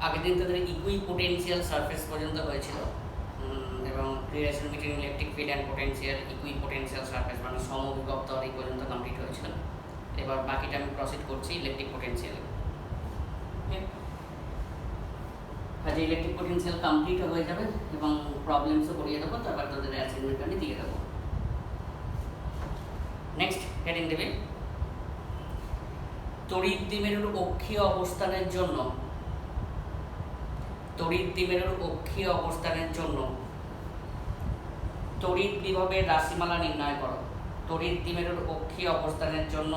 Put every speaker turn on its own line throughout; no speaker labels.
আগের দিন তাদের ইকুইপোটেনশিয়াল সারফেস পর্যন্ত হয়েছিল এবং relation between electric field and potential equipotential surface মানে সমবিভক্ত এই পর্যন্ত কমপ্লিট হয়েছিল। এবার বাকিটা আমি প্রসিড করছি ইলেকট্রিক পোটেনশিয়ালে। কাজে ইলেকট্রিক পোটেনশিয়াল কমপ্লিট হয়ে যাবে এবং প্রবলেমসও করিয়ে দেবো, তারপর তাদের অ্যাসাইনমেন্ট আমি দিয়ে দেবো। নেক্সট হেডিং দেবে তড়িৎ দ্বিমেরুর অক্ষীয় অবস্থানের জন্য তড়িৎ বিভবের রাশিমালা নির্ণয় করো। তড়িৎ দ্বিমেরুর অক্ষীয় অবস্থানের জন্য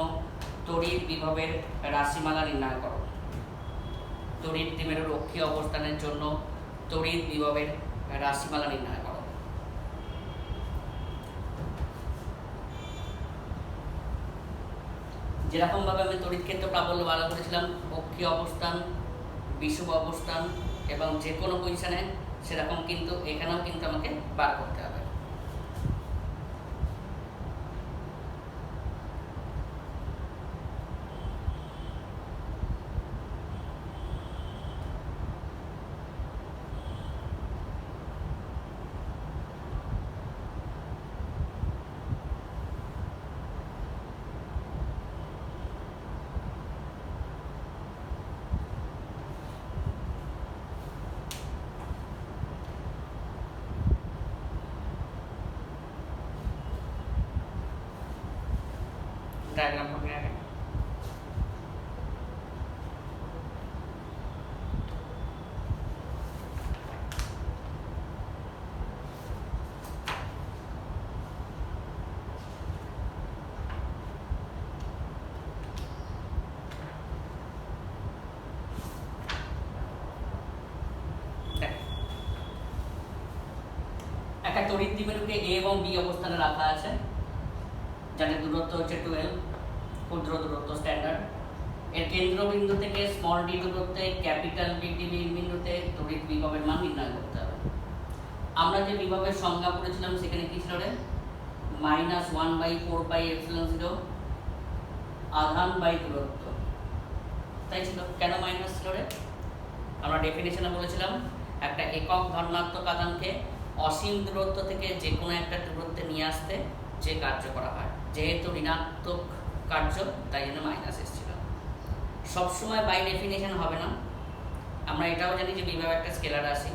তড়িৎ বিভবের রাশিমালা নির্ণয় করো। তড়িৎ দ্বিমেরুর অক্ষীয় অবস্থানের জন্য তড়িৎ বিভবের রাশিমালা নির্ণয় করো। যেরকমভাবে আমি তড়িৎ ক্ষেত্র প্রাবল্য বার করেছিলাম অক্ষীয় অবস্থান, বিষুব অবস্থান এবং যে কোনো পজিশনে, সেরকম কিন্তু এখানেও কিন্তু আমাকে বার করতে হবে। डायग्राम हो गया है। একটা তড়িৎ দ্বিমেরুকে এ এবং বি অবস্থানে রাখা আছে, যাদের দূরত্ব হচ্ছে 12, ক্ষুদ্র দূরত্ব স্ট্যান্ডার্ড। এর কেন্দ্রবিন্দু থেকে স্মল ডি দূরত্বে ক্যাপিটাল ডি বিন্দুতে তড়িৎ বিভবের মান নির্ণয় করতে হবে। আমরা যে বিভবের সংজ্ঞা করেছিলাম সেখানে কি ছিল রে? -1/4πε0 আধান বাই দূরত্ব, তাই ছিল। কেন মাইনাস ছিল রে? আমরা ডেফিনেশনে বলেছিলাম একটা একক ধনাত্মক আধানকে অসীম দূরত্ব থেকে যে কোনো একটা দূরত্বে নিয়ে আসতে যে কার্য করা হয়, যেহেতু ঋণাত্মক কার্য তাই জন্য মাইনাস এসেছিল। সবসময় বাই ডেফিনেশন হবে না, আমরা এটাও জানি যে বিভব একটা স্কেলার রাশি।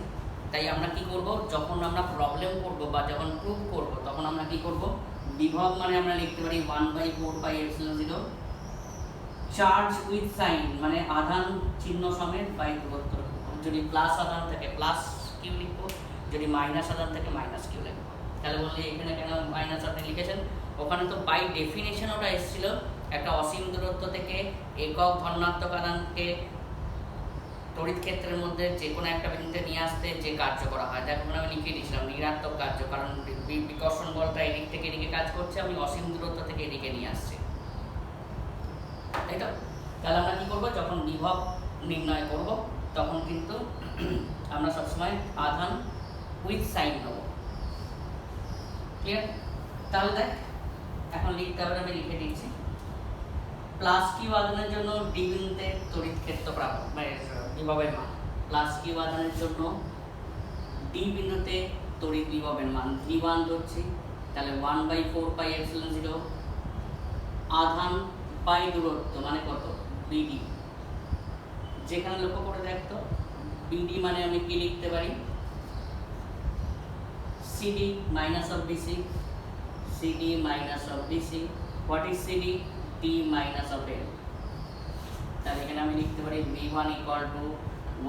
তাই আমরা কি করব, যখন আমরা প্রবলেম করব বা যখন প্রুভ করব তখন আমরা কি করব, বিভব মানে আমরা লিখতে পারি 1/4πε0 চার্জ উইথ সাইন মানে আধান চিহ্ন সমেত বাই দূরত্ব। যদি প্লাস আধান থাকে প্লাস কিউ লিখবো, যদি মাইনাস আধান থাকে মাইনাস কিউ লিখবো। তাহলে বললে এখানে কেন মাইনাস আপনি লিখেছেন? ওখানে তো বাই ডেফিনেশন ওটা এসেছিল একটা অসীম দূরত্ব থেকে একক ধনাত্মক আধানকে তড়িৎ ক্ষেত্রের মধ্যে যে কোনো একটা বিন্দুতে নিয়ে আসতে যে কার্য করা হয়। দেখুন আমি লিখে দিয়েছিলাম ঋণাত্মক কার্য, কারণ বিকর্ষণ বলটা এদিক থেকে এদিকে কাজ করছে, আমি অসীম দূরত্ব থেকে এদিকে নিয়ে আসছি, তাই তো? তাহলে আমরা কি করবো, যখন বিভব নির্ণয় করব তখন কিন্তু আমরা সবসময় আধান উইথ সাইন নেব। ক্লিয়ার? তাহলে দেখ এখন লিখতে হবে, আমি লিখে দিচ্ছি। প্লাস কিউ আধানের জন্য ডি বিন্দুতে তড়িৎ ক্ষেত্র প্রাপ্ত মানে বিভবের মান। প্লাস কিউ আধানের জন্য ডি বিন্দুতে তড়িৎ বিভবের মান V1 ধরছি, তাহলে 1/4πε0 আধান বাই দূরত্ব মানে কত, বিডি। যেখানে লক্ষ্য করে দেখতো বিডি মানে আমি কি লিখতে পারি, CD minus of DC, CD minus of DC. What is CD? D minus of L. তাহলে এখানে আমি লিখতে পারি V1 =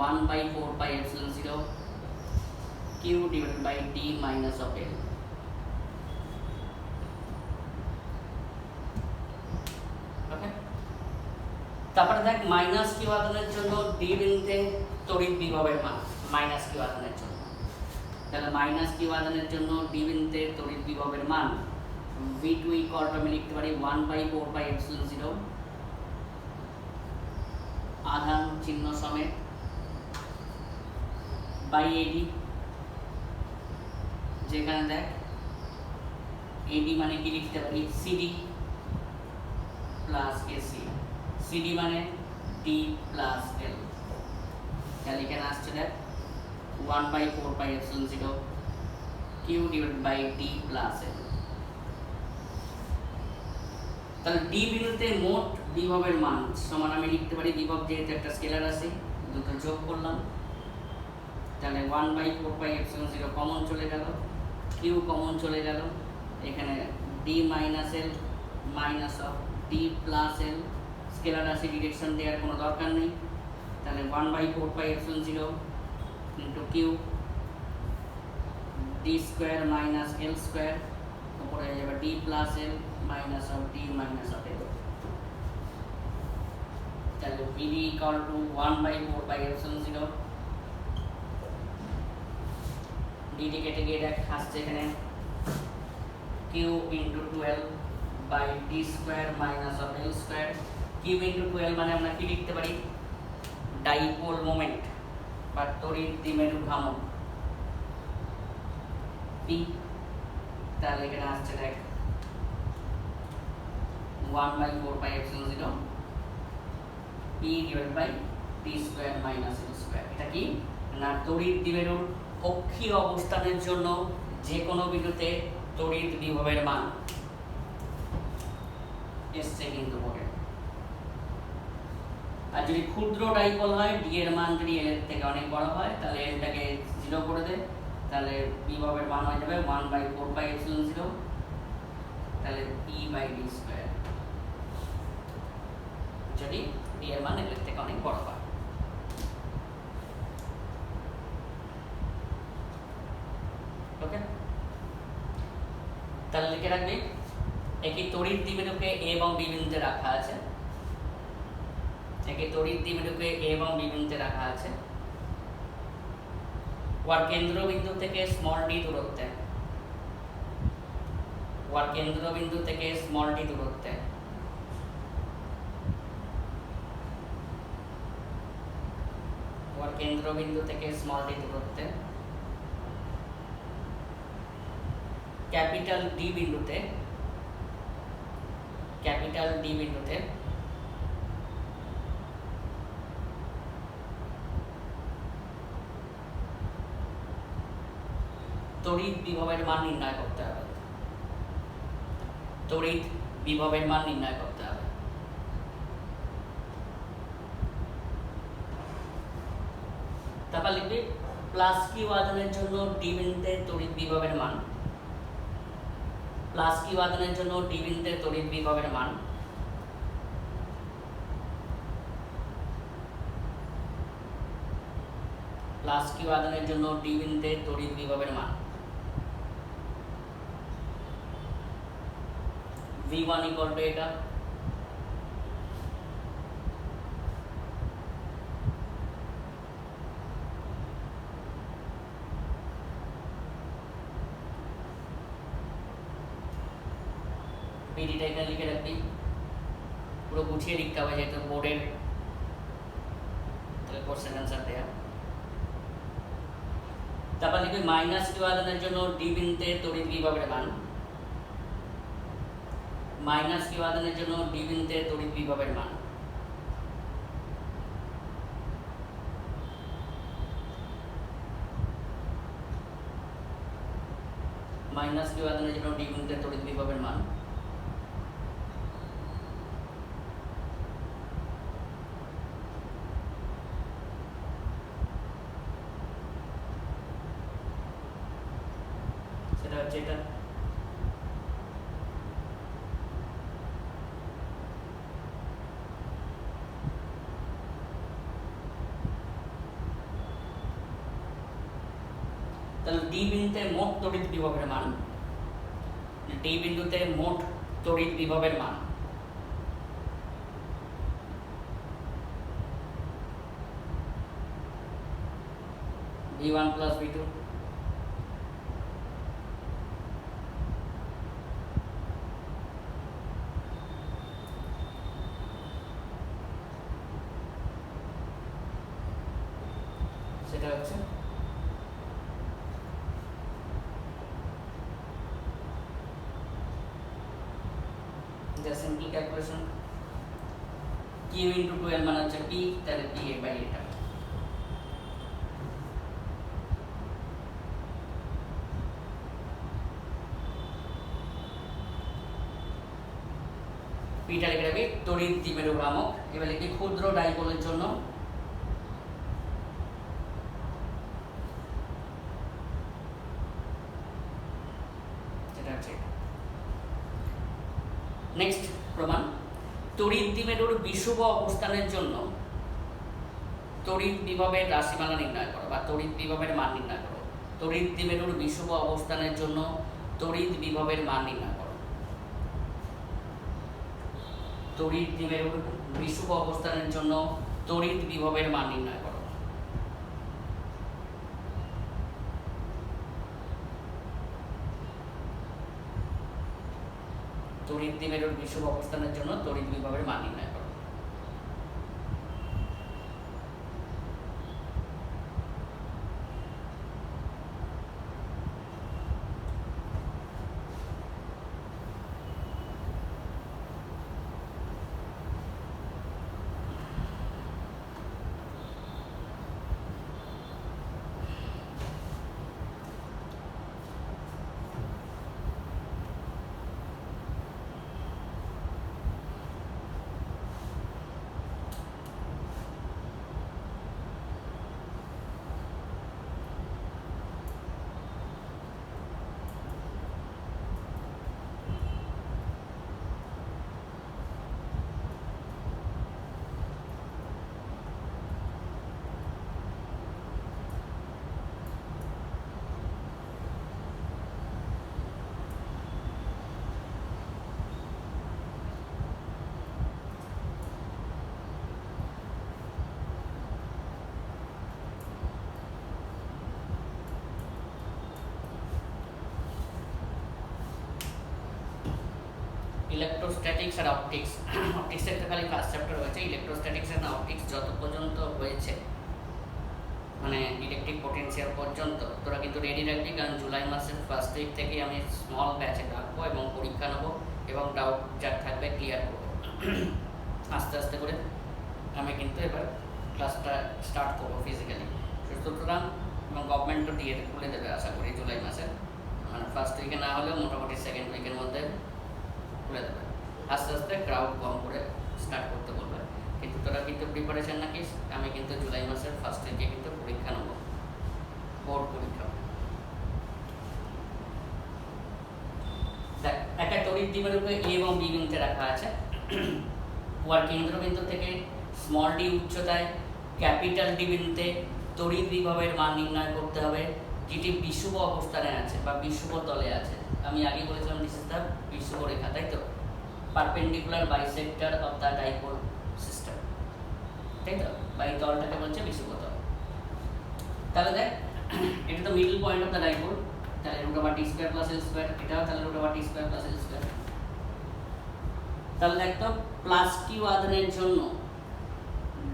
1/4πε0 Q divided by D minus of L. ওকে, তারপরে দেখ মাইনাস কিউ আধানের জন্য ডি বিন্দুতে তড়িৎ বিভবের মান মাইনাস কিউ আধানের জন্য। তাহলে মাইনাস কিউ আধানের জন্য ডি বিন্দুতে তড়িৎ বিভবের মান V2 = আমি লিখতে পারি 1/4πε0 আধান চিহ্ন সমেত বাই এডি। যেখানে দেখ এডি মানে কি লিখতে পারি, সিডি প্লাস এসি। সিডি মানে ডি প্লাস এল। তাহলে এখানে আসছে দেখ 1/4πε0 q divided by d plus l। তাহলে d বিন্দুতে মোট বিভবের মান সমান আমি লিখতে পারি, বিভব যেহেতু একটা স্কেলার আছে দুটো যোগ করলাম, তাহলে 1/4πε0 কমন চলে গেল, q কমন চলে গেল, এখানে d minus l minus of d plus l, scalar আছে ডিরেকশন দেওয়ার কোনো দরকার নেই, তাহলে 1/4πε0 into q d square minus l square, উপরে হয়ে যাবে d plus l minus of d minus of l। তাহলে vd ইকুয়াল টু 1/4πε0, dd কেটে গিয়ে দেখ আসছে এখানে q into 12 by d square minus of l square. q into 12 মানে আমরা কি লিখতে পারি, ডাইপোল মোমেন্ট বা তড়িৎ দ্বিমেরু ভ্রামক p। তাহলে এখানে আসছে দেখ 1/4πε0 p divided by d square minus l square. এটা কি না, তড়িৎ দ্বিমেরুর অক্ষীয় অবস্থানের জন্য যে কোনো বিন্দুতে তড়িৎ বিভবের মান এসছে কিন্তু পড়ে। আর যদি ক্ষুদ্র ডাইপোল হয়, d এর মান যদি l এর থেকে অনেক বড় হয়, তাহলে l টাকে 0 করে দে, তাহলে বিভবের মান হয়ে যাবে 1/4πε0, তাহলে p বাই d স্কয়ার, যদি d এর মান l এর থেকে অনেক বড় হয়। ওকে, তাহলে লিখে রাখবি একই তড়িৎ দ্বিমেরুকে a এবং b বিন্দুতে রাখা আছে, একই তড়িৎ দ্বিমেরুকে a এবং b বিন্দুতে রাখা আছে, ওয়ার কেন্দ্রবিন্দু থেকে স্মল d দূরত্বে, ওয়ার কেন্দ্রবিন্দু থেকে স্মল d দূরত্বে ওয়ার কেন্দ্রবিন্দু থেকে স্মল d দূরত্বে ক্যাপিটাল D বিন্দুতে, ক্যাপিটাল D বিন্দুতে তড়িৎ বিভবের মান নির্ণয় করতে হবে, তড়িৎ বিভবের মান নির্ণয় করতে হবে। তারপর লিখবি প্লাস কিউ আধানের জন্য d বিন্দুতে তড়িৎ বিভবের মান, প্লাস কিউ আধানের জন্য d বিন্দুতে তড়িৎ বিভবের মান প্লাস কিউ আধানের জন্য d বিন্দুতে তড়িৎ বিভবের মান v1 ইকুয়াল টু এটা, পিডিটা এখানে লিখে রাখবি, পুরো গুছিয়ে লিখতে হবে যেহেতু বোর্ডের তাহলে কোশ্চেন অ্যান্সার দেয়া। তারপর লিখবি মাইনাস কিউ আধানের জন্য d বিন্দুতে তড়িৎ বিভবের মান, মাইনাস কিউ আধানের জন্য d বিন্দুতে তড়িৎ বিভবের মান মাইনাস কিউ আধানের জন্য d বিন্দুতে তড়িৎ বিভবের মান সেটা হচ্ছে এটা। তাহলে d বিন্দুতে মোট তড়িৎ বিভবের মান, d বিন্দুতে মোট তড়িৎ বিভবের মান v1 প্লাস v2, সেটা হচ্ছে সিম্পল ক্যালকুলেশন, q ইন্টু 12 মানে হচ্ছে p, তাহলে p বাই এটা পিটা লিখে রাখবি তড়িৎ দ্বিমেরু ভ্রামক। এবার লিখবি ক্ষুদ্র ডাইপোলের জন্য নেক্সট প্রমাণ, তড়িৎ দ্বিমেরুর বিষুব অবস্থানের জন্য তড়িৎ বিভবের রাশিমালা নির্ণয় করো বা তড়িৎ বিভবের মান নির্ণয় করো। তড়িৎ দ্বিমেরুর বিষুব অবস্থানের জন্য তড়িৎ বিভবের মান নির্ণয় করো। তড়িৎ দ্বিমেরুর বিষুব অবস্থানের জন্য তড়িৎ বিভবের মান নির্ণয় করো। তড়িৎ দ্বিমেরুর বিষুব অবস্থানের জন্য তড়িৎ বিভবের মান নির্ণয় করো। ইলেকট্রোস্ট্যাটিক্স আর অপটিক্স, অপটিক্সের একটা খালি ফার্স্ট চ্যাপ্টার হয়েছে, ইলেকট্রোস্ট্যাটিক্স আর অপটিক্স যত পর্যন্ত হয়েছে মানে ইলেকট্রিক পোটেনশিয়াল পর্যন্ত তোরা কিন্তু রেডি রাখবি, কারণ জুলাই মাসের ফার্স্ট উইক থেকে আমি স্মল ব্যাচে রাখবো এবং পরীক্ষা নেবো এবং ডাউট যার থাকবে ক্লিয়ার করবো। আস্তে আস্তে করে আমি কিন্তু এবার ক্লাসটা স্টার্ট করবো ফিজিক্যালি। সুতরাং এবং গভর্নমেন্টও দিয়ে খুলে দেবে আশা করি জুলাই মাসে, মানে ফার্স্ট উইকে না হলেও মোটামুটি সেকেন্ড উইকের মধ্যে খুলে দেবে। আস্তে আস্তে ক্রাউড কম করে স্টার্ট করতে বলবে, কিন্তু তোরা কিন্তু প্রিপারেশন রাখিস। আমি কিন্তু জুলাই মাসের ফার্স্ট উইকে কিন্তু পরীক্ষা নেব, বোর্ড পরীক্ষা। দেখ, একটা তড়িৎ দ্বিমেরুকে এ এবং বি বিন্দুতে রাখা আছে। উহার কেন্দ্রবিন্দু থেকে স্মল ডি উচ্চতায় ক্যাপিটাল ডি বিন্দুতে তড়িৎ বিভবের মান নির্ণয় করতে হবে, যেটি বিষুব অবস্থানে আছে বা বিষুব তলে আছে। আমি আগে বলেছিলাম দিস ইজ দ্য বিষুব রেখা, তাই তো, perpendicular bisector of the dipole system, তাই তো, বা এই তলটাকে বলছে বিষুব তল। তাহলে দেখ, এটা তো middle point of the dipole, তাহলে root over T square plus L square, এটাও তাহলে root over T square plus L square. তাহলে দেখ তো, প্লাস কিউ আধানের জন্য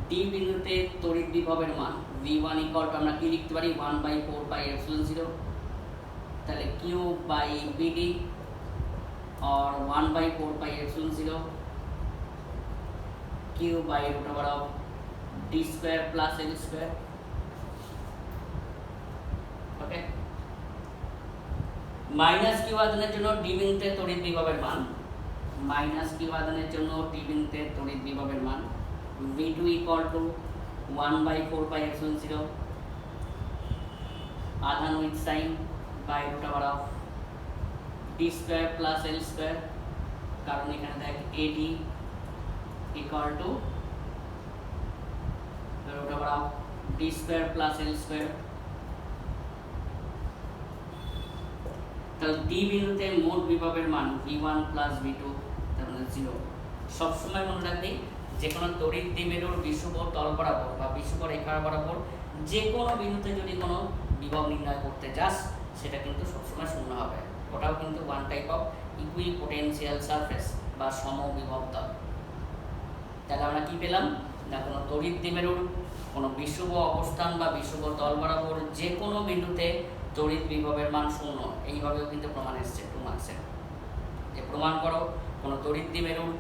ডি বিন্দুতে তড়িৎ বিভবের মান v1 ইকুয়াল টু আমরা কি লিখতে পারি 1/4πε0, তাহলে q by bd or 1/4πε0 q by root over of d square plus l square, okay. Minus Q আধানের জন্য ডি বিন্দুতে তড়িৎ বিভবের মান, মাইনাস কিউ আধানের জন্য ডি বিন্দুতে তড়িৎ বিভবের মান v2 equal to 1/4πε0 আধান with sign by root over of D square plus L square, কারণ এখানে দেখ AD equal to root over of d square plus l square। তাহলে ডি বিন্দুতে মোট বিভবের মান v1 plus v2 তার মানে 0। সবসময় মনে রাখবি, যে কোনো তড়িৎ দ্বিমেরুর বিষুব তল বরাবর বা বিষুব রেখা বরাবর যে কোনো বিন্দুতে যদি কোনো বিভব নির্ণয় করতে যাস, সেটা কিন্তু সবসময় শূন্য হবে। ওটাও কিন্তু one type of equipotential surface বা সমবিভব তল। তাহলে আমরা কি পেলাম না, কোনো তড়িৎ দ্বিমেরুর কোনো বিষুব অবস্থান বা বিষুব তল বরাবর যে কোনো বিন্দুতে তড়িৎ বিভবের মান শূন্য। এইভাবেও কিন্তু প্রমাণ এসছে 2 মার্কসে, যে প্রমাণ করো কোনো তড়িৎ দ্বিমেরুর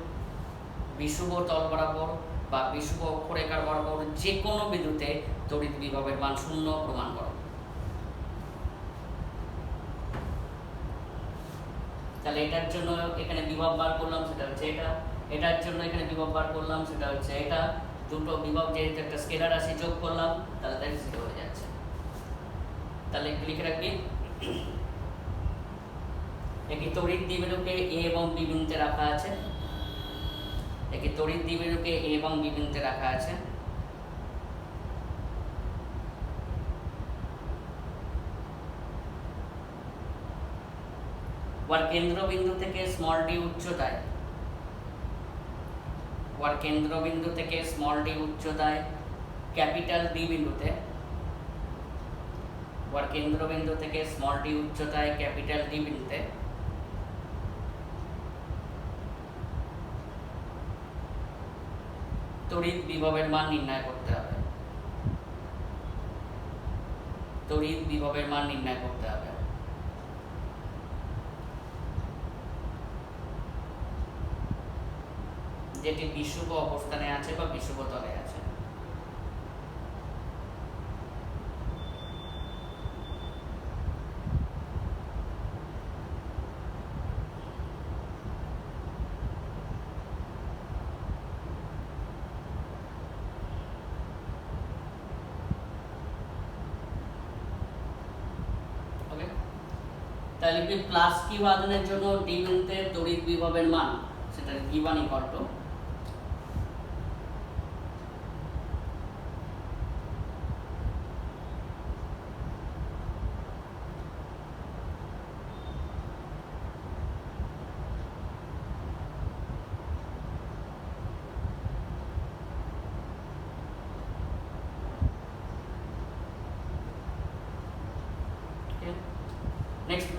বিষুব তল বরাবর বা বিষুব অক্ষরেখার বরাবর যে কোনো বিন্দুতে তড়িৎ বিভবের মান শূন্য, প্রমাণ করো। তাহলে এটার জন্য এখানে বিভব বার করলাম, সেটা হচ্ছে এটা, এটার জন্য এখানে বিভব বার করলাম, সেটা হচ্ছে এটা দুটো বিভব যেহেতু একটা স্কেলার রাশি যোগ করলাম তাহলে তাই 0 হয়ে যাচ্ছে। তাহলে একটু লিখে রাখবি, একটি তড়িৎ দ্বিমেরুকে এ এবং বি বিন্দুতে রাখা আছে, একটি তড়িৎ দ্বিমেরুকে এ এবং বি বিন্দুতে রাখা আছে। ওর কেন্দ্রবিন্দু থেকে স্মল ডি উচ্চতায়, ওর কেন্দ্রবিন্দু থেকে স্মল ডি উচ্চতায় ক্যাপিটাল ডি বিন্দুতে, ওর কেন্দ্রবিন্দু থেকে স্মল ডি উচ্চতায় ক্যাপিটাল ডি বিন্দুতে তড়িৎ বিভবের মান নির্ণয় করতে হবে, তড়িৎ বিভবের মান নির্ণয় করতে হবে। যেটি বিষুব অবস্থানে আছে বা বিষুব তলে আছে। তাহলে কি প্লাস কিউ আধানের জন্য ডি বিন্দুতে তড়িৎ বিভবের মান, সেটা V1 equal to next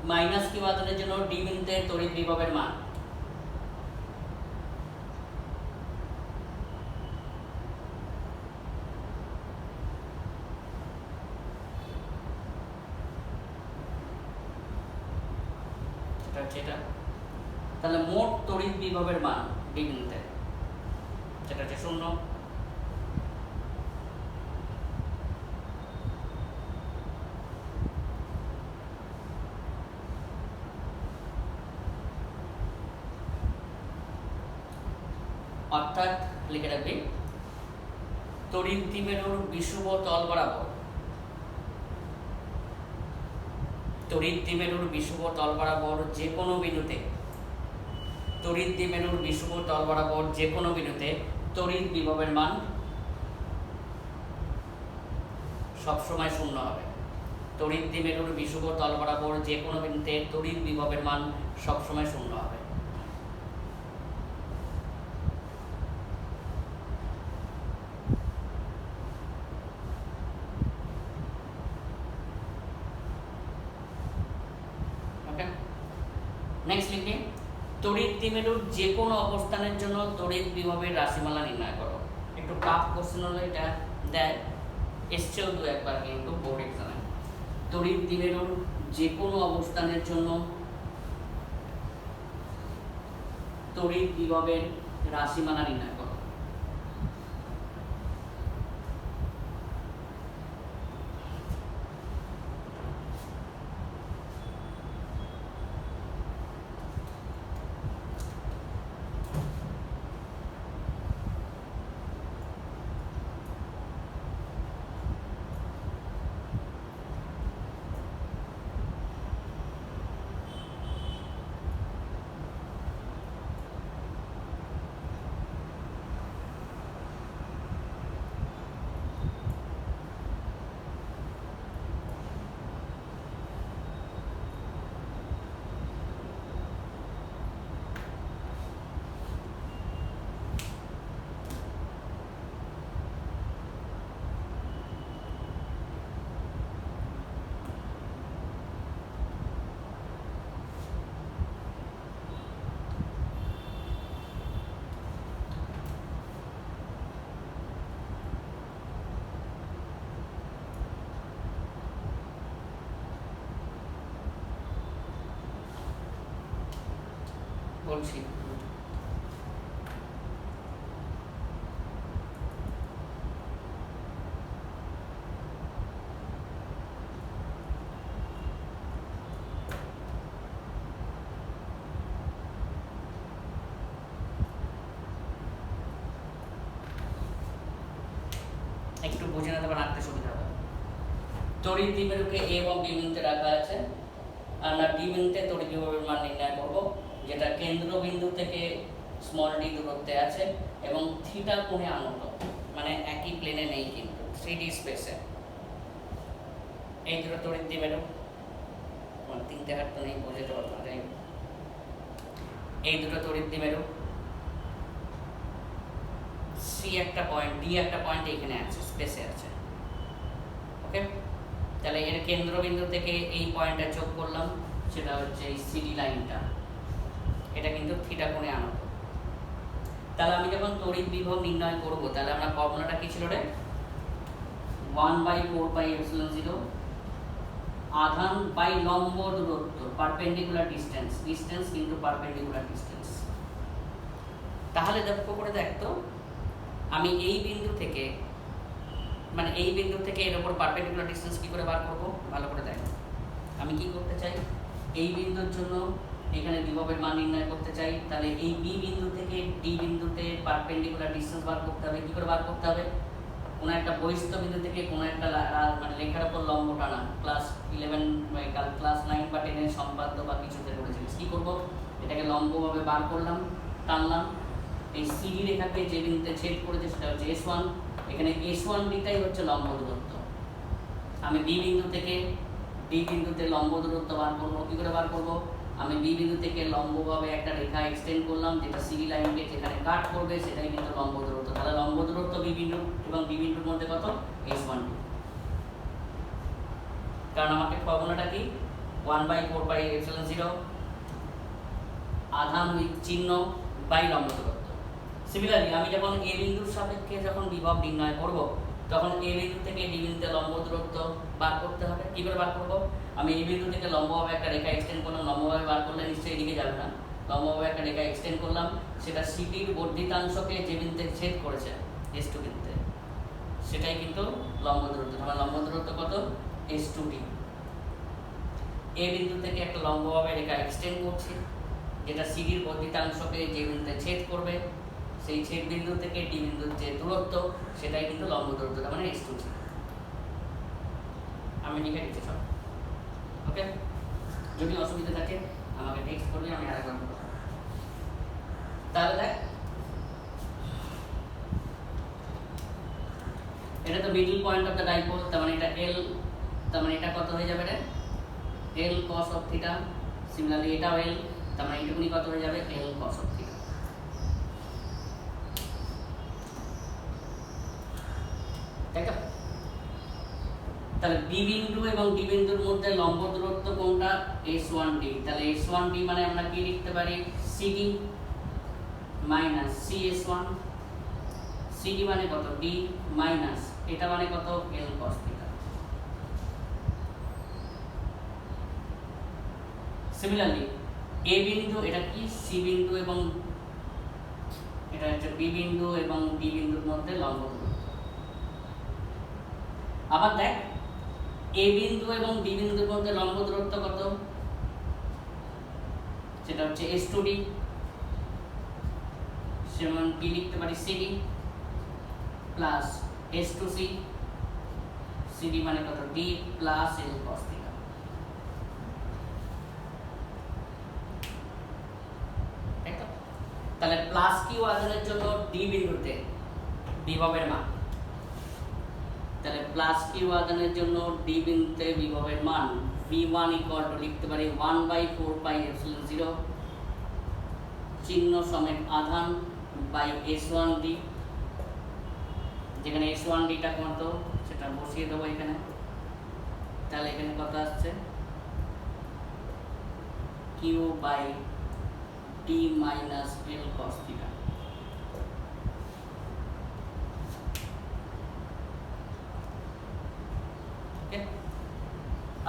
minus Q আধানের জন্য ডি বিন্দুতে তড়িৎ বিভবের মান, সেটা হচ্ছে এটা। তাহলে মোট তড়িৎ বিভবের মান ডি বিন্দুতে সেটা হচ্ছে 0। অর্থাৎ লিখে রাখবি, তড়িৎ দ্বিমেরুর বিষুব তল বরাবর, তড়িৎ দ্বিমেরুর বিষুব তল বরাবর যে কোনো বিন্দুতে, তড়িৎ দ্বিমেরুর বিষুব তল বরাবর যে কোনো বিন্দুতে তড়িৎ বিভবের মান সবসময় 0 হবে। তড়িৎ দ্বিমেরুর বিষুব তল বরাবর যে কোনো বিন্দুতে তড়িৎ বিভবের মান সবসময় 0 হবে। নেক্সট লিখি, তড়িৎ দ্বিমেরুর যে কোনো অবস্থানের জন্য তড়িৎ বিভবের রাশিমালা নির্ণয় করো। একটু টাফ কোশ্চেন হলো এটা, দেয় এসছেও দু একবার কিন্তু বোর্ড এক্সামে। তড়িৎ দ্বিমেরুর যে কোনো অবস্থানের জন্য তড়িৎ বিভবের রাশিমালা নির্ণয় করো। বলছি বুঝে নিতে পারেন, আঁকতে সুবিধা হবে। তড়িৎ দ্বিমেরুকে এ এবং বি বিন্দুতে রাখা আছে। আমরা ডি বিন্দুতে তড়িৎ বিভবের মান নির্ণয় করব, যেটা কেন্দ্রবিন্দু থেকে স্মল ডি দূরত্বে আছে এবং থিটা কোণে আনত, মানে একই প্লেনে নেই কিন্তু 3D স্পেসে। এই দুটো তড়িৎ দ্বিমেরু, আমার তিনটে হাত তো নেই, বোঝাতে পারবো না, তাই এই দুটো তড়িৎ দ্বিমেরু, সি একটা পয়েন্ট, ডি একটা পয়েন্ট এখানে আছে, স্পেসে আছে। ওকে, তাহলে এর কেন্দ্রবিন্দু থেকে এই পয়েন্টটা যোগ করলাম, সেটা হচ্ছে এই সিডি লাইনটা, এটা কিন্তু থিটা কোণে আনত। তাহলে আমি যখন তড়িৎ বিভব নির্ণয় করব, তাহলে আমরা ফর্মুলাটা কি ছিল রে? 1/4πε0 আধান বাই লম্ব দূরত্ব, পারপেন্ডিকুলার ডিসটেন্স, ডিসটেন্স কিন্তু পারপেন্ডিকুলার ডিসটেন্স। তাহলে দেখো করে দেখতো, আমি এই বিন্দু থেকে, মানে এই বিন্দু থেকে এর উপর পারপেন্ডিকুলার ডিসটেন্স কি করে বার করব, ভালো করে দেখো। আমি কি করতে চাই, এই বিন্দুর জন্য এখানে বিভবের মান নির্ণয় করতে চাই, তাহলে এই বি বিন্দু থেকে ডি বিন্দুতে পারপেন্ডিকুলার ডিসটেন্স বার করতে হবে। কি করে বার করতে হবে? কোনো একটা বহিস্থ বিন্দু থেকে কোনো একটা মানে লেখার উপর লম্ব টানা, ক্লাস 11 ক্লাস 9 বা 10 এর সম্পাদ্য বা কিছুতে করেছিলিস। কি করব, এটাকে লম্বভাবে বার করলাম, টানলাম, এই সিডি রেখাকে যে বিন্দুতে ছেদ করেছে সেটা হচ্ছে S1, এখানে S1 ডিটাই হচ্ছে লম্ব দূরত্ব। আমি বি বিন্দু থেকে ডি বিন্দুতে লম্ব দূরত্ব বার করব। কি করে বার করব? আমি বি বিন্দু থেকে লম্বভাবে একটা রেখা এক্সটেন্ড করলাম, যেটা সিডি লাইনকে যেখানে কাট করবে সেটাই কিন্তু লম্ব দূরত্ব। তাহলে লম্ব দূরত্ব বি বিন্দু এবং বি বিন্দুর মধ্যে কত? S1, কারণ আমাকে ফর্মুলাটা কি, 1/4πε0 আধান উইথ চিহ্ন বাই লম্ব দূরত্ব। সিমিলারলি আমি যখন এ বিন্দুর সাপেক্ষে যখন বিভব নির্ণয় করব, তখন এ বিন্দু থেকে ডি বিন্দুতে লম্ব দূরত্ব বার করতে হবে। কি করে বার করব? আমি এই বিন্দু থেকে লম্বভাবে একটা রেখা এক্সটেন্ড করলাম, লম্বভাবে বার করলে নিশ্চয়ই এদিকে যাবে না, লম্বভাবে একটা রেখা এক্সটেন্ড করলাম, সেটা সিটির বর্ধিতাংশকে যে বিন্দুতে ছেদ করেছে S2 বিন্দুতে, সেটাই কিন্তু লম্ব দূরত্ব। আমার লম্ব দূরত্ব কত? S2D। এ বিন্দু থেকে একটা লম্বভাবে রেখা এক্সটেন্ড করছি, যেটা সিডির বর্ধিতাংশকে যে বিন্দুতে ছেদ করবে, সেই ছেদ বিন্দু থেকে ডি বিন্দুর যে দূরত্ব সেটাই কিন্তু লম্ব দূরত্ব, মানে S2D। আমি লিখে দিচ্ছি সব। ওকে, যদি অসুবিধা থাকে আমাকে টেক্সট করবে, আমি আরেকবার বলবো। তাহলে দেখ, এটা তো middle point of the dipole, তার মানে এটা L, তার মানে এটা কত হয়ে যাবে রে? L cos of theta। Similarly এটাও L, তার মানে এইটুকুনি কত হয়ে যাবে? L cos of theta। তাই তো? তাহলে বি বিন্দু এবং ডি বিন্দুর মধ্যে লম্ব দূরত্ব কোনটা? S1D। তাহলে S1D মানে আমরা কি লিখতে পারি? CD minus CS1। CD মানে কত? D মাইনাস এটা মানে কত? L cos theta। সিমিলারলি এ বিন্দু, এটা কি? সি বিন্দু এবং এটা হচ্ছে বি বিন্দু এবং ডি বিন্দুর মধ্যে লম্ব দূরত্ব। আবার দেখ, এ বিন্দু এবং ডি বিন্দুর মধ্যে লম্ব দূরত্ব কত? সেটা হচ্ছে S2D। সেমন কি লিখতে পারি? CD plus S2C। CD মানে কত? D plus L cos theta। তাই তো? তাহলে প্লাস কিউ আধানের জন্য ডি বিন্দুতে বিভবের মান, তাহলে প্লাস কিউ আধানের জন্য ডি বিন্দুতে বিভবের মান V1 লিখতে পারি 1/4πε0 চিহ্ন সমেত আধান বাই S1D, যেখানে S1D টা কত সেটা বসিয়ে দেবো এখানে। তাহলে এখানে কত আসছে? Q by D minus L cos theta।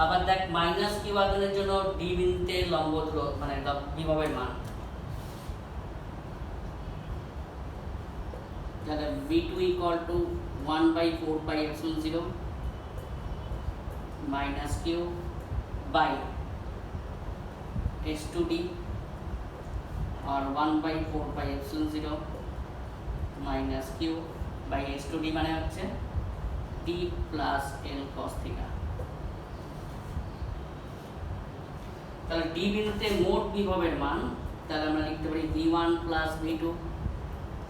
আবার দেখ, মাইনাস কিউ আধানের জন্য ডি বিন্দুতে লম্ব দূরত্ব মানে বিভবের মান, তাহলে V2 1/4πε0 minus Q by S2D और 1/4πε0 মাইনাস কিউ বাই S2D মানে হচ্ছে টি প্লাস এল কস থিটা। তাহলে ডি বিন্দুতে মোট বিভবের মান তাহলে আমরা লিখতে পারি v1 প্লাস v2।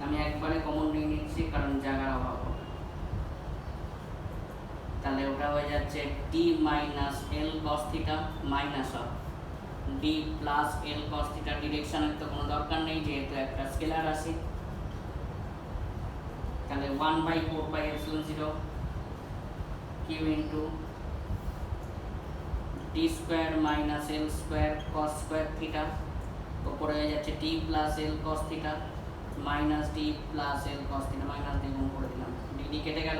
আমি একবারে কমন নিয়ে নিচ্ছি কারণ জায়গার অভাব হবে। তাহলে ওটা হয়ে যাচ্ছে T minus L cos theta minus of D plus L cos theta. ডিরেকশনের তো কোনো দরকার নেই যেহেতু একটা স্কেলার রাশি। তাহলে 1/4πε0 q into T square minus L square cos square theta, ওপরে হয়ে যাচ্ছে T plus L cos theta minus D plus L cos theta, minus দিয়ে গুণ করে দিলাম, ডি কেটে গেল,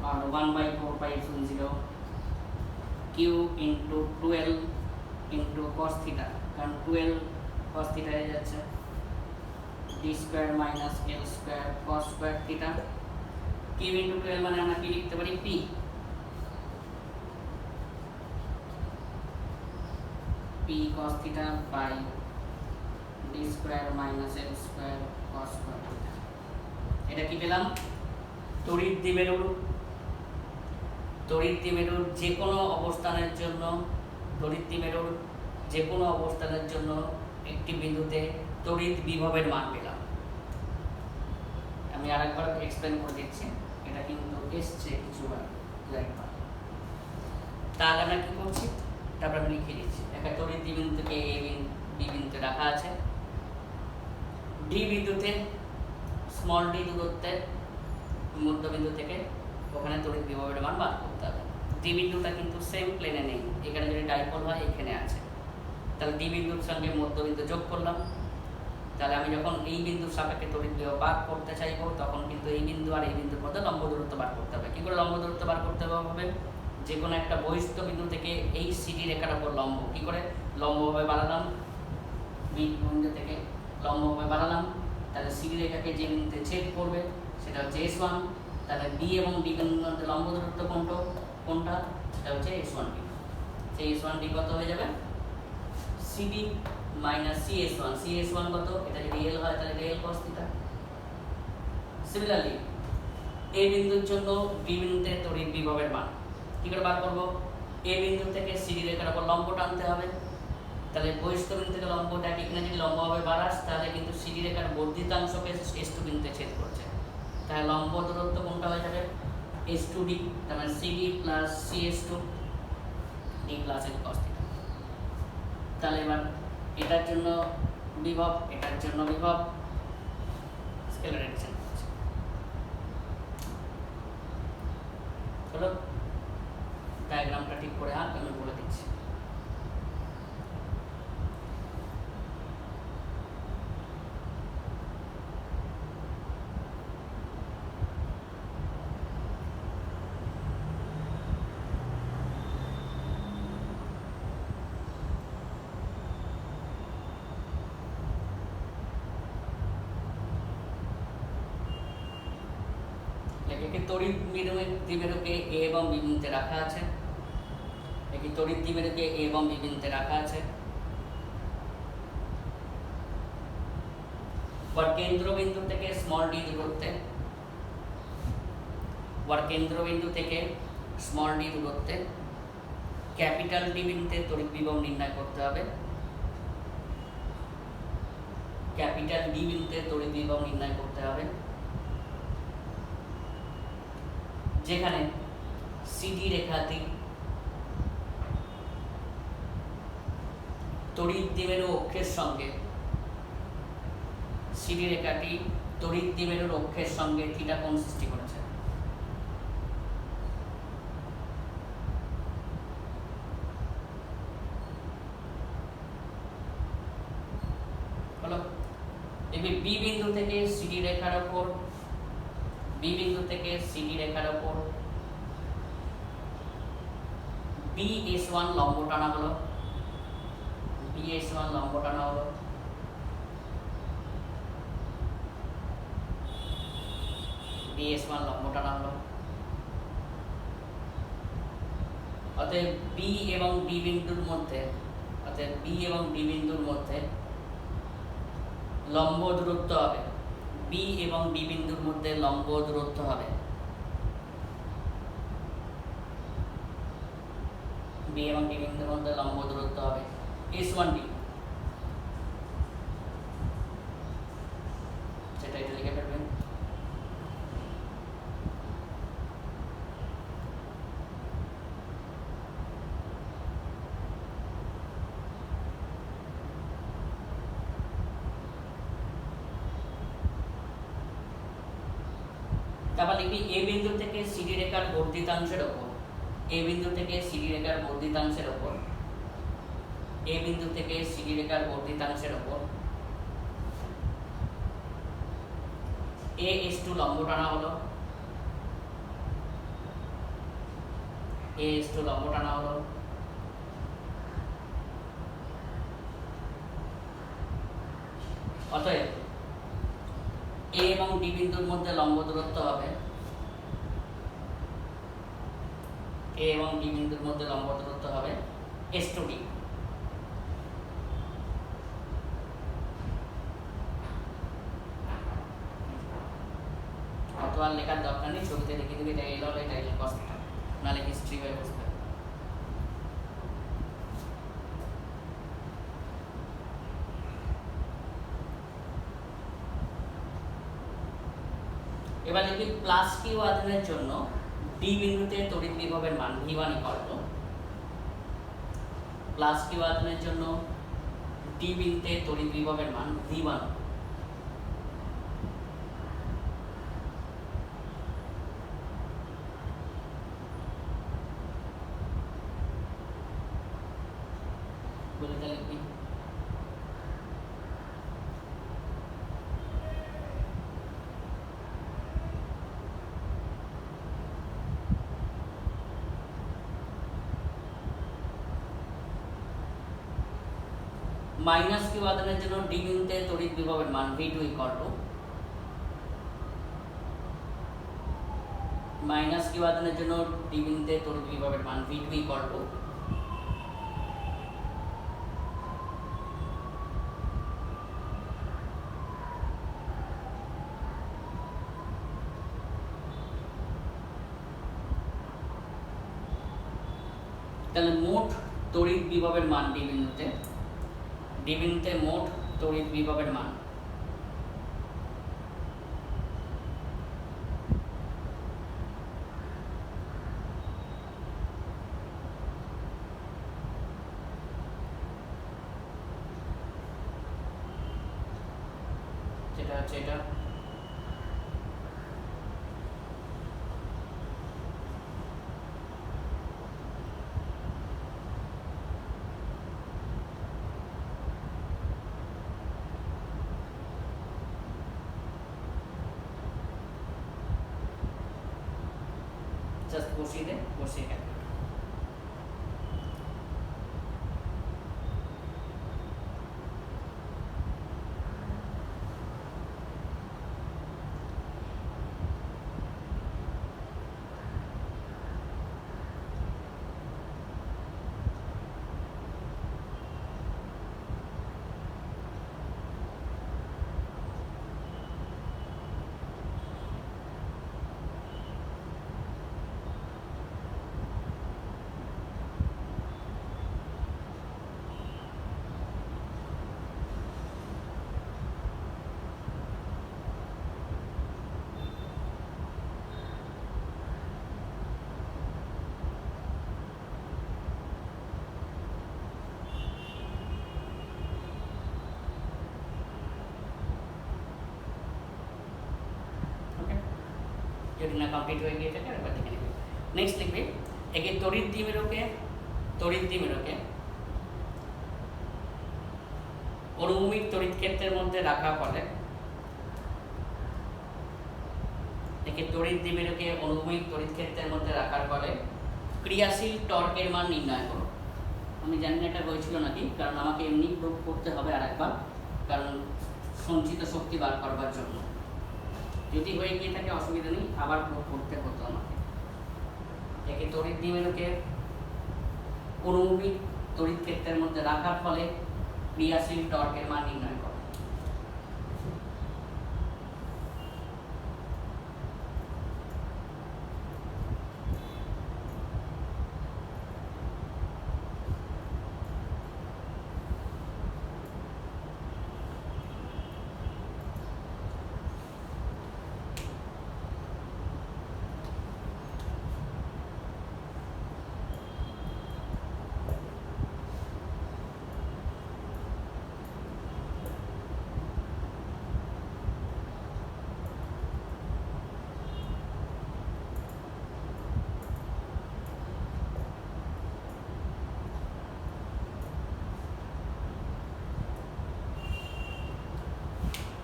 আর 1/4πε0 Q into 12 into cos theta, কারণ 12 কস থিটা হয়ে যাচ্ছে D square minus L square cos square theta. Q into 12 মানে আমরা কি লিখতে পারি P, P cos theta by D square minus L square cos square theta. এটা কি পেলাম? তড়িৎ দ্বিমেরুর যে কোনো অবস্থানের জন্য একটি বিন্দুতে তড়িৎ বিভবের মান পেলাম। আমি আরেকবার এক্সপ্লেন করে দিচ্ছি, এটা কিন্তু এসছে কিছুবার একবার। তাহলে আমরা কি করছি, তারপর আমি লিখে দিচ্ছি। একটা তড়িৎ দ্বিবিন্দুকে এ বি বিন্দুতে রাখা আছে, ডি বিন্দুতে স্মল ডি দূরত্বে মধ্যবিন্দু থেকে ওখানে তড়িৎ বিভবের মান বার করতে হবে। ডি বিন্দুটা কিন্তু সেম প্লেনে নেই, এখানে যদি ডাইপোল হয় এখানে আছে। তাহলে ডি বিন্দুর সঙ্গে মধ্যবিন্দু যোগ করলাম। তাহলে আমি যখন এই বিন্দুর সাপেক্ষে তড়িৎ বিভব বার করতে চাইবো তখন কিন্তু এই বিন্দু আর এই বিন্দুর মধ্যে লম্ব দূরত্ব বার করতে হবে। কী করে লম্ব দূরত্ব বার করতে হবে? যে কোনো একটা বহিস্থ বিন্দু থেকে এই সিডি রেখার উপর লম্ব কী করে লম্বভাবে বাড়ালাম, বি বিন্দু থেকে লম্বভাবে বাড়ালাম, তাহলে সিডি রেখাকে যে বিন্দুতে ছেদ করবে সেটা হচ্ছে S1। তাহলে বি এবং ডি বিন্দুর মধ্যে লম্ব দূরত্ব কোনটা? সেটা হচ্ছে S1D। সেই S1D কত হয়ে যাবে? CD minus CS1। CS1 কত? এটা যদি এল হয় তাহলে এটা এল cos থিটা। সিমিলারলি এ বিন্দুর জন্য বি বিন্দুতে তড়িৎ বিভবের মান কি করে বার করব? এ বিন্দু থেকে সিডি রেখার উপর লম্ব টানতে হবে। তাহলে বহিস্থ বিন্দু থেকে লম্বটাকে এখানে যদি লম্বভাবে বাড়াস তাহলে কিন্তু সিডি রেখার বর্ধিতাংশকে S2 বিন্দুতে ছেদ করছে। তাহলে লম্ব দূরত্ব কোনটা হয়ে যাবে? S2D। তার মানে CD plus CS2 D plus L cos theta. তাহলে এবার এটার জন্য বিভব, এটার জন্য বিভব, স্কেলার এডিশন করছে। চলো ডায়াগ্রামটা ঠিক করে আঁক, আমি বলে দিচ্ছি। একটি তড়িৎ দ্বিমেরুকে এ এবং বি বিন্দুতে রাখা আছে। একটি তড়িৎ দ্বিমেরুকে এ এবং বি বিন্দুতে রাখা আছে। কেন্দ্রবিন্দু থেকে স্মল ডি দূরত্বে ক্যাপিটাল ডি বিন্দুতে তড়িৎ বিভব নির্ণয় করতে হবে। ক্যাপিটাল ডি বিন্দুতে তড়িৎ বিভব নির্ণয় করতে হবে যেখানে সিডি রেখাটি তড়িৎ দ্বিমেরু অক্ষের সঙ্গে থিটা কোণ সৃষ্টি করেছে। হলো এবার বি বিন্দু থেকে সিডি রেখার উপর BS1 লম্ব টানা হলো, BS1 লম্ব টানা হলো। অতএব বি এবং ডি বিন্দুর মধ্যে লম্ব দূরত্ব হবে, বি এবং ডি বিন্দুর মধ্যে লম্ব দূরত্ব হবে বি এবং ডি বিন্দুর মধ্যে লম্ব দূরত্ব হবে S1D, সেটা এটা লিখে ফেলবেন। তারপর লিখবি এ বিন্দু থেকে সিডি রেখার বর্ধিতাংশের ওপর, এ বিন্দু থেকে সিডি রেখার বর্ধিতাংশের ওপর, এ বিন্দু থেকে সিডি রেখার বর্ধিতাংশের ওপর A/2 লম্ব টানা হলো, A/2 লম্ব টানা হলো। অতএব এ এবং ডি বিন্দুর মধ্যে লম্ব দূরত্ব হবে, এ এবং ডি বিন্দুর মধ্যে লম্ব দূরত্ব হবে S2D। অত আর লেখার দরকার নেই, ছবিতে লিখে দিবি এটা এল হলো, এটা এল কস থিটা, নাহলে হিস্ট্রি হয়ে বসবে। এবার লিখবি প্লাস কিউ আধানের জন্য ডি বিন্দুতে তড়িৎ বিভবের মান V1 equal two, plus Q আধানের জন্য ডি বিন্দুতে তড়িৎ বিভবের মান V1 বলে তা লিখবি। মাইনাস কিউ আধানের জন্য ডি বিন্দুতে তড়িৎ বিভবের মান V2 equal to, minus Q আধানের জন্য ডি বিন্দুতে তড়িৎ বিভবের মান V2 ইকুয়াল টু তাহলে মোট তড়িৎ বিভবের মান ডি বিন্দুতে, ডি বিন্দুতে মোট তড়িৎ বিভবের মান যেটা হচ্ছে এটা, জাস্ট বসিয়ে দে, বসিয়ে গেল। যদি না কমপ্লিট হয়ে গিয়ে থাকে একবার দেখে নেবে। নেক্সট লিখবে একে তড়িৎ দ্বিমেরুকে অনুভূমিক তড়িৎ ক্ষেত্রের মধ্যে রাখা ফলে, একে তড়িৎ দ্বিমেরুকে অনুভূমিক তড়িৎ ক্ষেত্রের মধ্যে রাখার ফলে ক্রিয়াশীল টর্কের মান নির্ণয় করো। আমি জানি না এটা হয়েছিল নাকি, কারণ আমাকে এমনি প্রুভ করতে হবে আর একবার, কারণ সঞ্চিত শক্তি বার করবার জন্য। যদি হয়ে গিয়ে থাকে অসুবিধা নেই, আবার প্রুভ করতে হতো আমাকে। একে তড়িৎ দ্বিমেরুকে অনুভূমিক তড়িৎ ক্ষেত্রের মধ্যে রাখার ফলে ক্রিয়াশীল টর্কের মান নির্ণয় করো।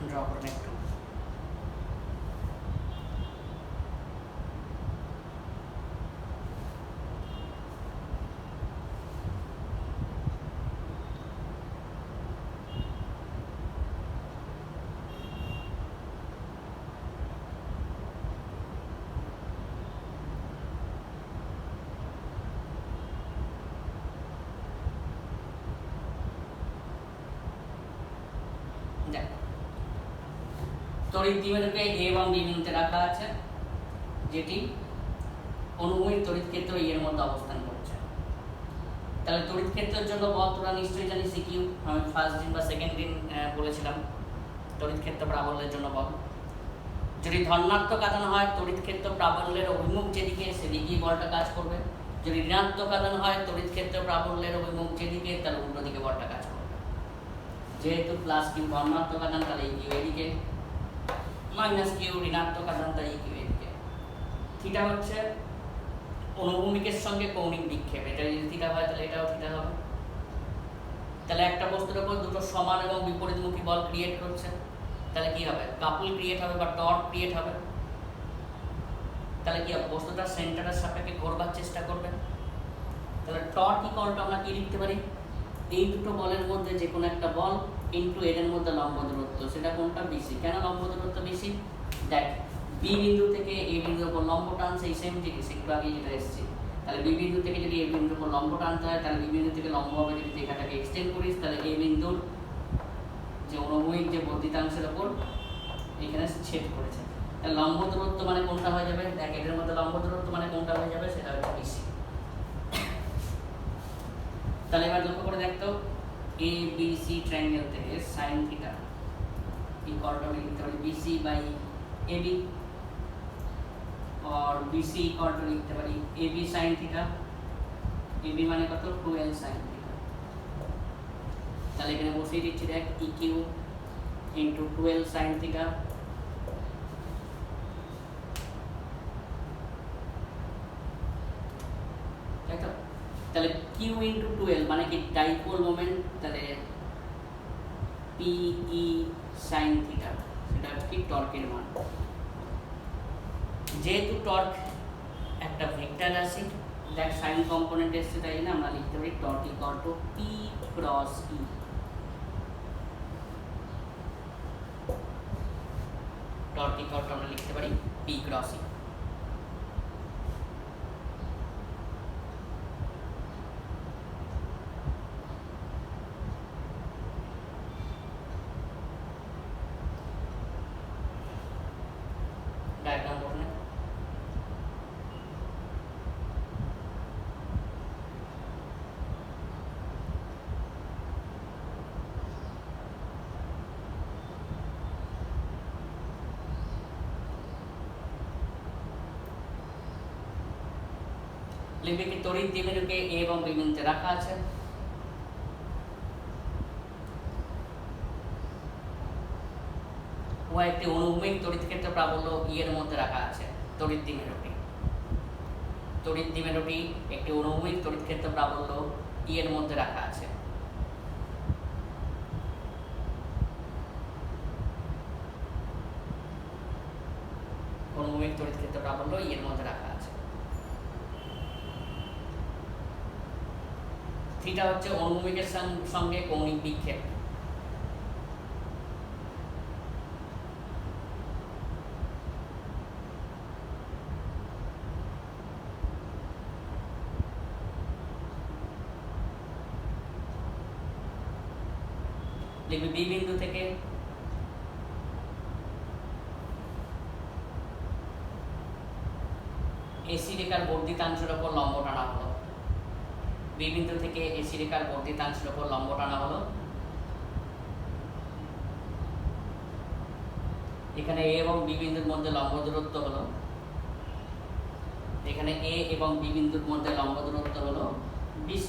ড্র করুন একটু। তড়িৎ দ্বিমেরুকে এ এবং বি বিন্দুতে রাখা আছে, যেটি অনুভূমিক তড়িৎ ক্ষেত্র এর মধ্যে অবস্থান করছে। তাহলে তড়িৎ ক্ষেত্রের জন্য বল তোমরা নিশ্চয়ই জানি সিকিউ, আমি ফার্স্ট দিন বা সেকেন্ড দিন বলেছিলাম তড়িৎ ক্ষেত্র প্রাবল্যের জন্য বল। যদি ধনাত্মক আধান হয় তড়িৎ ক্ষেত্র প্রাবল্যের অভিমুখ যেদিকে সেদিকেই বলটা কাজ করবে। যদি ঋণাত্মক আধান হয় তড়িৎ ক্ষেত্র প্রাবল্যের অভিমুখ যেদিকে তাহলে উল্টো দিকে বলটা কাজ করবে। যেহেতু প্লাস কিউ ধনাত্মক আধান তাহলে এই কিউ এদিকে, মাইনাস কিউ ঋণাত্মক আধান তাই এই কিউ এদিকে। থিটা হচ্ছে অনুভূমিকের সঙ্গে কৌণিক বিক্ষেপ, এটা যদি থিটা হয় তাহলে এটাও থিটা হবে। তাহলে একটা বস্তুর উপর দুটো সমান এবং বিপরীতমুখী বল ক্রিয়েট করছে, তাহলে কি হবে? কাপল ক্রিয়েট হবে বা টর্ক ক্রিয়েট হবে। তাহলে কি হবে? বস্তুটা সেন্টারের সাপেক্ষে ঘোরবার চেষ্টা করবে। তাহলে টর্ক ইকুয়ালটা আমরা কি লিখতে পারি? এই দুটো বলের মধ্যে যে কোনো একটা বল ইনটু এর মধ্যে লম্ব দূরত্ব, সেটা কোনটা? বেশি। কেন লম্ব দূরত্ব বেশি? দেখ, বি বিন্দু থেকে এ বিন্দুর উপর লম্ব টানছে, এই সেম জিনিস একটু আগে যেটা এসেছে। তাহলে বি বিন্দু থেকে যদি এ বিন্দুর উপর লম্ব টানতে হয় তাহলে বি বিন্দু থেকে লম্ব হবে, যদি রেখাটাকে এক্সটেন্ড করিস তাহলে এ বিন্দুর যে অনুভূমিক যে বর্ধিতাংশের উপর এখানে ছেদ করেছে, তাহলে লম্ব দূরত্ব মানে কোনটা হয়ে যাবে? দেখ, এর মধ্যে লম্ব দূরত্ব মানে কোনটা হয়ে যাবে? সেটা হচ্ছে বেশি। তাহলে এবার লক্ষ্য করে দেখতো, এ বি সি ট্রায়াঙ্গেল থেকে sin থিটা ইকুয়াল টু লিখতে পারি BC বাই AB, और BC ইকুয়াল টু লিখতে পারি AB sin থিটা। AB মানে কত? 2L sin theta. তাহলে এখানে বসিয়ে দিচ্ছি, দেখ EQ into 2L sin theta তাই তো। তাহলে Q ইনটু 2L মানে কি? Dipole moment. তাহলে PE sin থিটা সেটা হচ্ছে কি? টর্কের মান। যেহেতু টর্ক একটা ভেক্টর রাশি, দেখ সাইন কম্পোনেন্ট এসছে, তাই না আমরা লিখতে পারি torque equal to P cross E। Torque equal to আমরা লিখতে পারি P ক্রস E। ডায়াগ্রাম করুন। লিখবে কি? তড়িৎ দ্বিমেরুকে এ এবং বি বিন্দুতে রাখা আছে। ও একটি অনুভূমিক তড়িৎ ক্ষেত্র প্রাবল্য ই এর মধ্যে রাখা আছে। তড়িৎ দ্বিমেরুটি একটি অনুভূমিক তড়িৎ ক্ষেত্র প্রাবল্য ই এর মধ্যে রাখা আছে। অনুভূমিক তড়িৎ ক্ষেত্র প্রাবল্য ই এর মধ্যে রাখা আছে। থিটা হচ্ছে অনুভূমিকের সঙ্গে কৌণিক বিক্ষেপ। লিখবি বি বিন্দু থেকে এসি রেখার বর্ধিতাংশের উপর লম্ব টানা হলো। বি বিন্দু থেকে এসি রেখার বর্ধিতাংশের উপর লম্ব টানা হলো। এখানে এ এবং বি বিন্দুর মধ্যে লম্ব দূরত্ব হলো, এখানে এ এবং বি বিন্দুর মধ্যে লম্ব দূরত্ব হলো BC।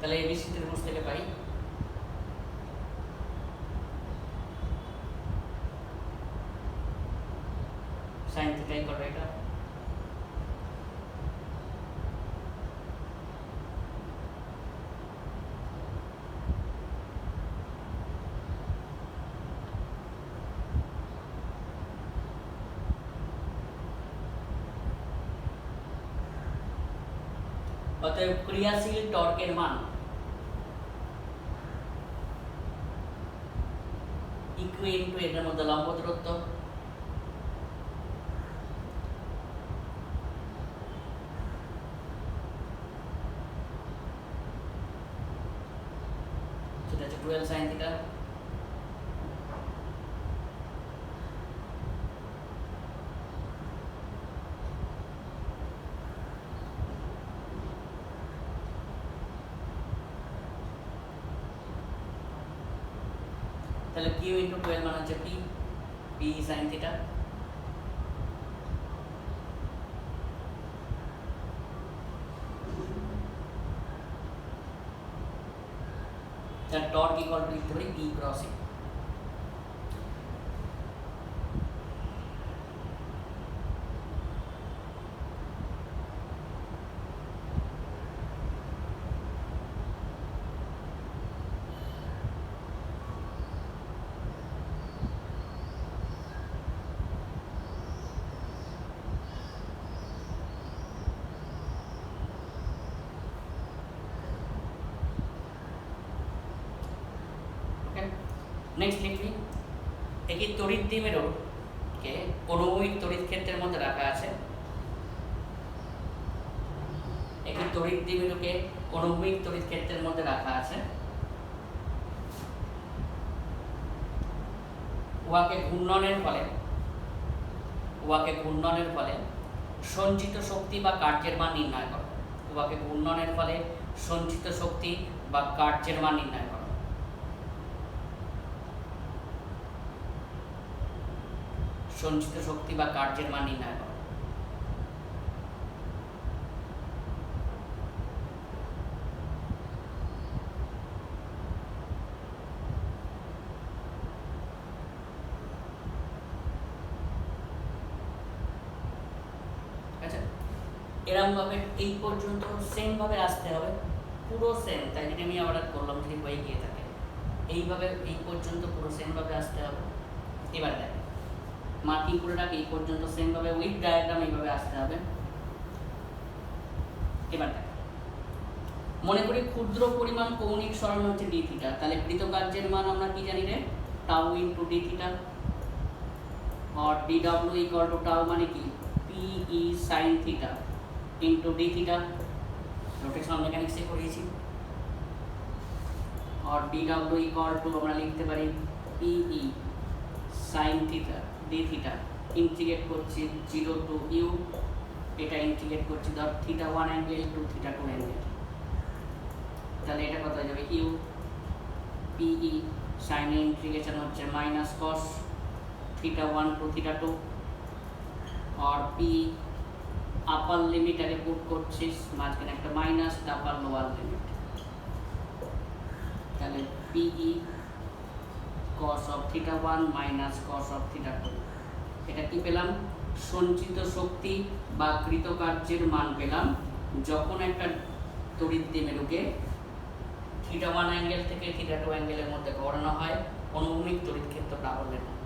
তাহলে এবিসি ত্রিভুজ থেকে পাই sin থিটা ইকুয়াল টু এটা। অতএব ক্রিয়াশীল টর্কের মান ইকুই ইনটু এটার মধ্যে লম্ব দূরত্ব সেটা হচ্ছে 12 sin থিটা তাহলে q ইনটু 12 মানে হচ্ছে p sin থিটা তার টর্ক ইকুয়াল টু লিখতে পারি p ক্রস e নেক্সট লিখবি একই তড়িৎ দ্বিমেরুকে অনুভূমিক তড়িৎ ক্ষেত্রের মধ্যে রাখা আছে একই তড়িৎ দ্বিমেরুকে অনুভূমিক তড়িৎ ক্ষেত্রের মধ্যে রাখা আছে উহাকে ঘূর্ণনের ফলে সঞ্চিত শক্তি বা কার্যের মান নির্ণয় করো উহাকে ঘূর্ণনের ফলে সঞ্চিত শক্তি বা কার্যের মান নির্ণয় করো সঞ্চিত শক্তি বা কার্যের মান নির্ণয় করো আচ্ছা এরকম ভাবে এই পর্যন্ত সেম ভাবে আসতে হবে পুরো সেম তাই জন্য আমি আবার করলাম যদি হয়ে গিয়ে থাকে এইভাবে এই পর্যন্ত পুরো সেম ভাবে আসতে হবে এবার দেখ মার্কিং করে রাখি এই পর্যন্ত সেম ভাবে উইথ ডায়াগ্রাম এইভাবে আসতে হবে এবার দেখ মনে করি ক্ষুদ্র পরিমাণ কৌণিক সরণ হচ্ছে ডি থিটা তাহলে কৃতকার্যের মান আমরা কি জানি রে টাউ ইনটু ডি থিটা और dw इक्वल टू टाउ माने কি pe sin theta into d theta rotational mechanics से করিয়েছি और dw इक्वल टू আমরা লিখতে পারি pe sin theta d theta integrate করছি 0 টু u এটা इंटीग्रेट করছি ধর theta 1 angle to theta 2 angle তাহলে এটা কত হয়ে যাবে u pe sin इंटीग्रेशन হচ্ছে minus cos theta 1 to theta 2 और p अपर लिमिट आगे पुट করছিস মাঝখানে একটা মাইনাস আপার লোয়ার লিমিট তাহলে pe cos of theta 1 minus cos of theta 2 এটা কি পেলাম সঞ্চিত শক্তি বা কৃতকার্যের মান পেলাম যখন একটা তড়িৎ দ্বিমেরুকে থিটা 1 অ্যাঙ্গেল থেকে থিটা 2 অ্যাঙ্গেলের মধ্যে ঘোরানো হয় অনুভূমিক তড়িৎ ক্ষেত্র প্রাবল্যের মধ্যে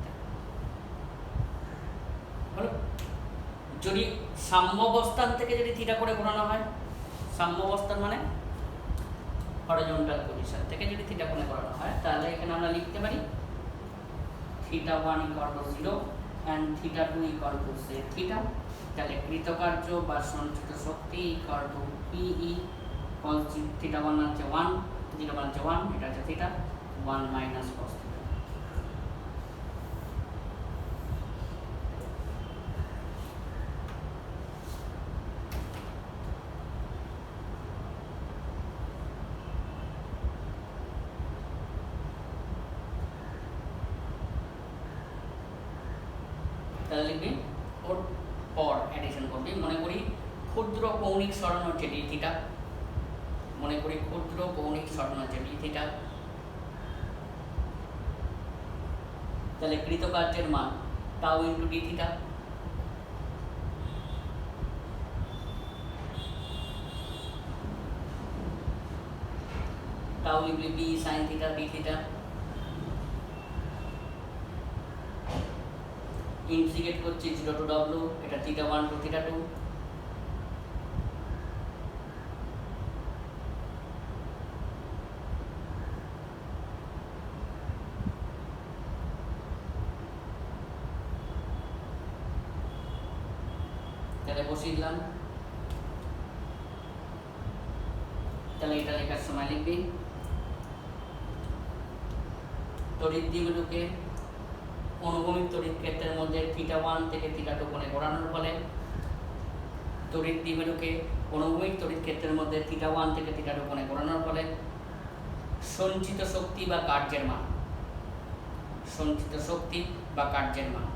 যদি সাম্যাবস্থান থেকে যদি থিটা করে ঘোরানো হয় সাম্যাবস্থান মানে হরিজন্টাল পজিশন থেকে যদি থিটা কোণে ঘোরানো হয় তাহলে এখানে আমরা লিখতে পারি theta 1 equal to 0 and theta 2 equal to say theta তাহলে কৃতকার্য বা সঞ্চিত শক্তি equal to PE cos theta 1 হচ্ছে 1 0 হচ্ছে 1 এটা হচ্ছে থিটা 1 মাইনাস cos থিটা তাহলে লিখবি ওর পর অ্যাডিশন করবি মনে করি ক্ষুদ্র কৌণিক সরণ হচ্ছে ডি থিটা মনে করি ক্ষুদ্র কৌণিক স্বর্ণ যে ডি থিটা, তাহলে কৃতকার্যের মান tau into D theta, tau লিখলে B sine theta D theta, integrate করছি 0 টু w, এটা থিটা 1 টু থিটা 2, তাহলে বসিয়ে দিলাম। তাহলে এটা লেখার সময় লিখবি তড়িৎ দ্বিমেরুকে অনুভূমিক তড়িৎ ক্ষেত্রের মধ্যে থিটা 1 থেকে থিটা 2 কোণে ঘোরানোর ফলে, তড়িৎ দ্বিমেরুকে অনুভূমিক তড়িৎ ক্ষেত্রের মধ্যে থিটা 1 থেকে থিটা 2 কোণে ঘোরানোর ফলে সঞ্চিত শক্তি বা কার্যের মান, সঞ্চিত শক্তি বা কার্যের মান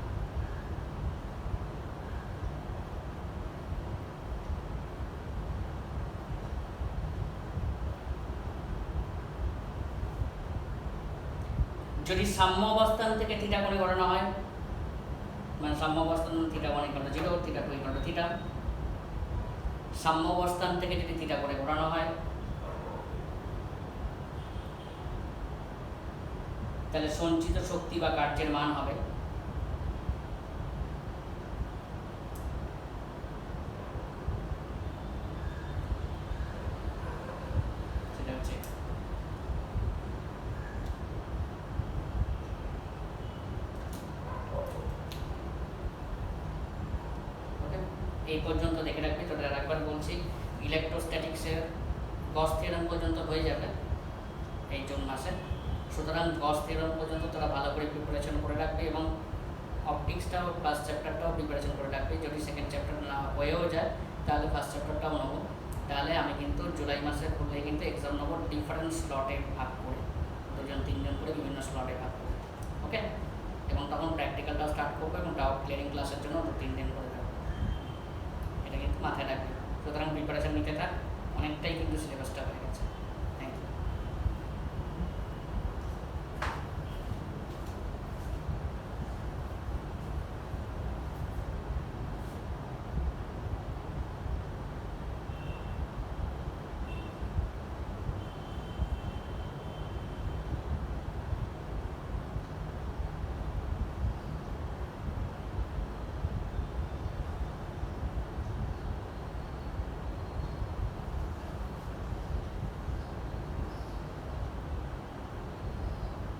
যদি সাম্য অবস্থান থেকে থিটা কোণে ঘোরানো হয়, মানে সাম্য অবস্থান theta 1 equal to 0, theta 2 equal two theta, সাম্য অবস্থান থেকে যদি থিটা কোণে ঘোরানো হয় তাহলে সঞ্চিত শক্তি বা কার্যের মান হবে সেটা হচ্ছে এই পর্যন্ত দেখে রাখবি। তোদের আরেকবার বলছি, ইলেকট্রোস্ট্যাটিক্সের গস থিওরেম পর্যন্ত হয়ে যাবে এই জুন মাসে। সুতরাং গস থিওরেম পর্যন্ত তোরা ভালো করে প্রিপারেশন করে রাখবি এবং অপটিক্সটাও ফার্স্ট চ্যাপ্টারটাও প্রিপারেশন করে রাখবি। যদি সেকেন্ড চ্যাপ্টার না হয়েও যায় তাহলে ফার্স্ট চ্যাপ্টারটাও নেবো। তাহলে আমি কিন্তু জুলাই মাসে খুললে কিন্তু এক্সাম নেবো ডিফারেন্ট স্লটে ভাগ করে, 2-3 করে বিভিন্ন স্লটে ভাগ করে, ওকে। এবং তখন প্র্যাকটিক্যালটা স্টার্ট করবো এবং ডাউট ক্লিয়ারিং ক্লাসের জন্য 2-3 দিন করে দেবো, এটা কিন্তু মাথায় রাখবে। সুতরাং প্রিপারেশন নিতে থাক, অনেকটাই কিন্তু সিলেবাসটা হয়।